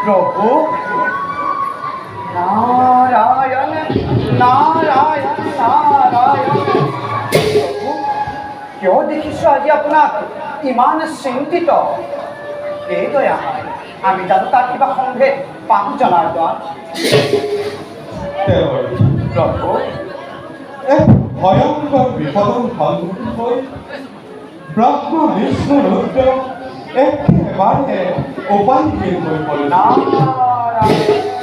প্রভু নারায়ণ নারায়ণ নারায়ণ। প্রভু কেউ দেখিছো আজি আপোনাক ইমান চিন্তিত? এই দয়া হয় আমি জানো তাৰ কিবা সংভেদ পাম জনাৰ্দন। প্রভু এক ভয়ঙ্কর বিপদৰ সন্মুখীন হৈ ব্ৰহ্ম বিষ্ণু ৰুদ্ৰ একেবাৰে উপায়হীন হৈ পৰিল।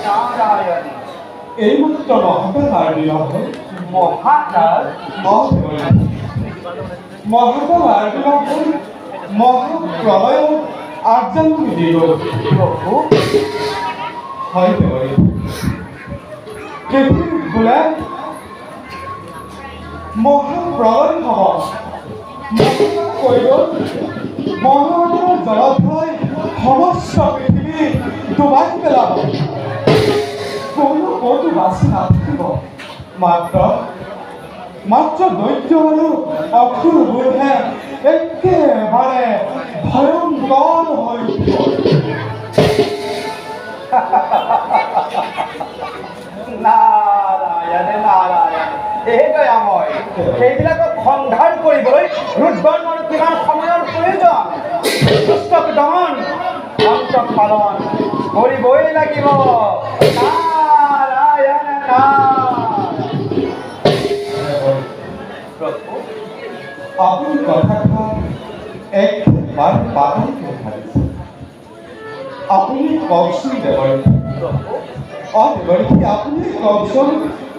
নারায়ণ এইমাত্ৰ মহাকাল বিলম্ব মহাকাল মহাকাল বিলম্ব মহাপ্ৰলয় আৰ্জনমি দি গ'ল। প্রভু হয় পৃথিৱী বোলে মহাপ্ৰলয় হ'ব। মহাকাল জলধাৰাই সমস্ত পৃথিৱী ডুবাই পেলাব। কোনো ক'তো বাচি নাথাকিব। মাত্ৰ দৈত্য আৰু অসুৰবোৰহে একেবাৰে ভয়ংকৰ হৈ উঠিব। নারায়ণ নারায়ণ হে দয়াময় সেইবিলাকক সংহাৰ কৰিবলৈ ৰুদ্ৰনৰ কিমান সময়ৰ প্ৰয়োজন? দুষ্টক দমন অন্তক পালন কৰিবই লাগিব। নাৰায়ণ প্ৰভু আপুনি কথাষাৰ একেবাৰে পাতলকৈ ভাবিছে। আপুনি কওকচোন দেৱৰী, দেৱৰী আপুনি কওকচোন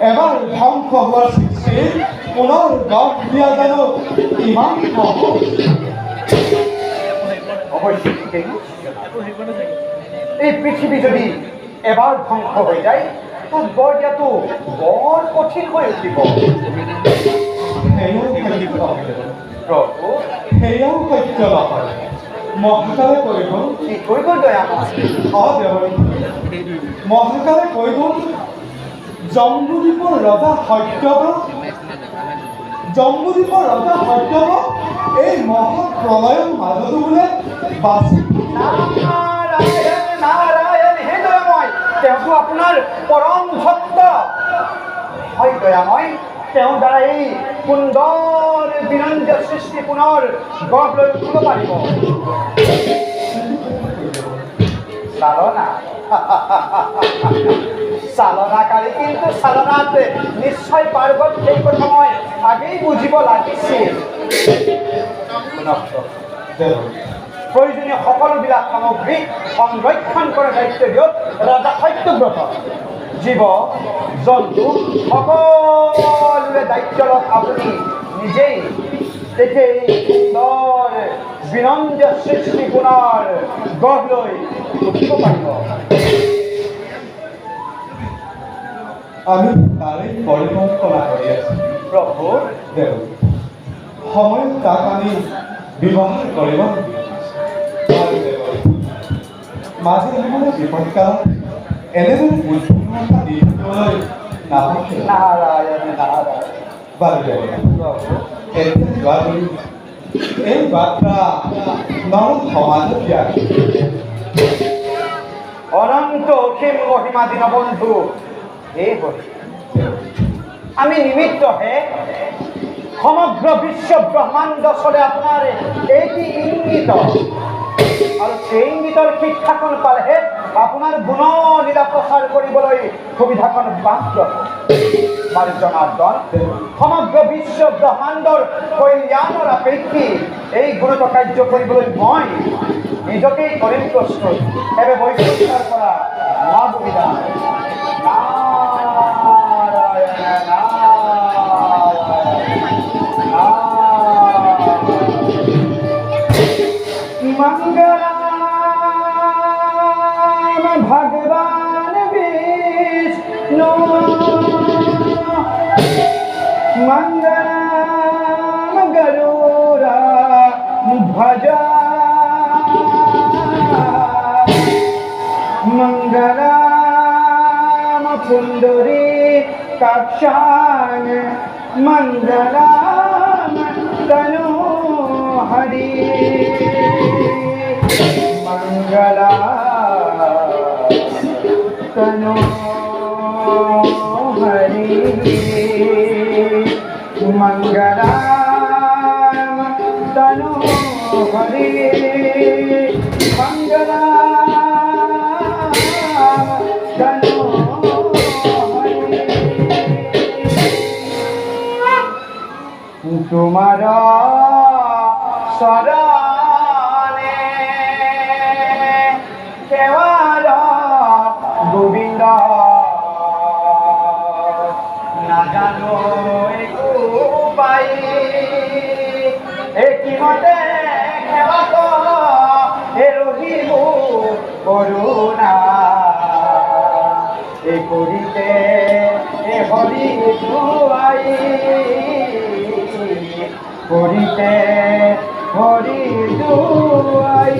এবাৰ ধ্বংস হোৱাৰ সৃষ্টি পুনৰ গঢ় দিয়া জানো ইমান এই পৃথিৱী যদি এবাৰ ধ্বংস হৈ যায় তাক গঢ় দিয়াটো বৰ কঠিন হৈ উঠিব। প্ৰভু সেয়াও সত্য নহয়। মহাকালে কৈ গ'ল কি কৈ গ'ল দয়াময়? দেৱৰী মহাকালে কৈ গ'ল জম্বুদ্বীপৰ ৰজা সত্যব্ৰত এই মহাপ্ৰলয়ৰ মাজতো বোলে বাচি। নাৰায়ণ নাৰায়ণ হে দয়াময় তেওঁতো আপোনাৰ পৰম ভক্ত হয় দয়াময়। তেওঁৰ দ্বাৰা এই সুন্দৰ বিনন্দ সৃষ্টি পুনৰ গঢ় লৈ উঠিব পাৰিব। চালনাকাৰী কিন্তু চালনাত নিশ্চয় পাৰ্বত সেই কথা মই আগেই বুজিব লাগিছিল। প্ৰয়োজনীয় সকলোবিলাক সামগ্ৰী সংৰক্ষণ কৰাৰ দায়িত্ব দিয়ক ৰজা সত্যব্ৰত। জীৱ জন্তু সকলোৰে দায়িত্ব লওক আপুনি নিজেই। তেতিয়া এই সুন্দৰ বিনন্দ সৃষ্টি পুনৰ গঢ় লৈ উঠিব পাৰিব। আমি তাৰেই পৰিকল্পনা কৰি আছোঁ প্ৰভু। সময়ত তাক আমি ব্যৱহাৰ কৰিব। মাজে সময়ে বিপদকালত এনেদৰে বুদ্ধিমত্তা দি থাকিবলৈ নাপাকে। নাৰায়ণ নাৰায়ণ বাৰু এতিয়া যোৱালৈ এই বাৰ্তা নৰ সমাজত দিয়া অনন্ত অসীম মহিমা দীনবন্ধু এই হৰি আমি নিমিত্তহে সমগ্র বিশ্ব ব্রহ্মাণ্ড চলে আপোনাৰ এইটি ইংগিত আৰু সেই ইংগিতৰ শিক্ষাখন পালেহে আপোনাৰ গুণলীলা প্ৰচাৰ কৰিবলৈ সুবিধাখন প্ৰাপ্ত হ'ব। জনাৰ্দন সমগ্ৰ বিশ্ব ব্ৰহ্মাণ্ডৰ কল্যাণৰ আপেক্ষী এই গুণত কাৰ্য কৰিবলৈ মই নিজকেই কৰিম প্ৰস্তুত। এবে বৈষ্ণৱৰ পৰা মা সুবিধা मंगलम भगवान विष्णु मंगलम गरुड़ा ध्वजा मंगलम पुंडरी काक्षान मंगलम तनु हरि मंगला মঙ্গলাম তনু হরি মঙ্গলাম তনু হরি তোমার শরণে কেবল গোবিন্দ না জানো একো পাই একমতে সেবক ৰহিব করুণা এ করিতে এ হরি দুয়াই করিতে হরি দুয়াই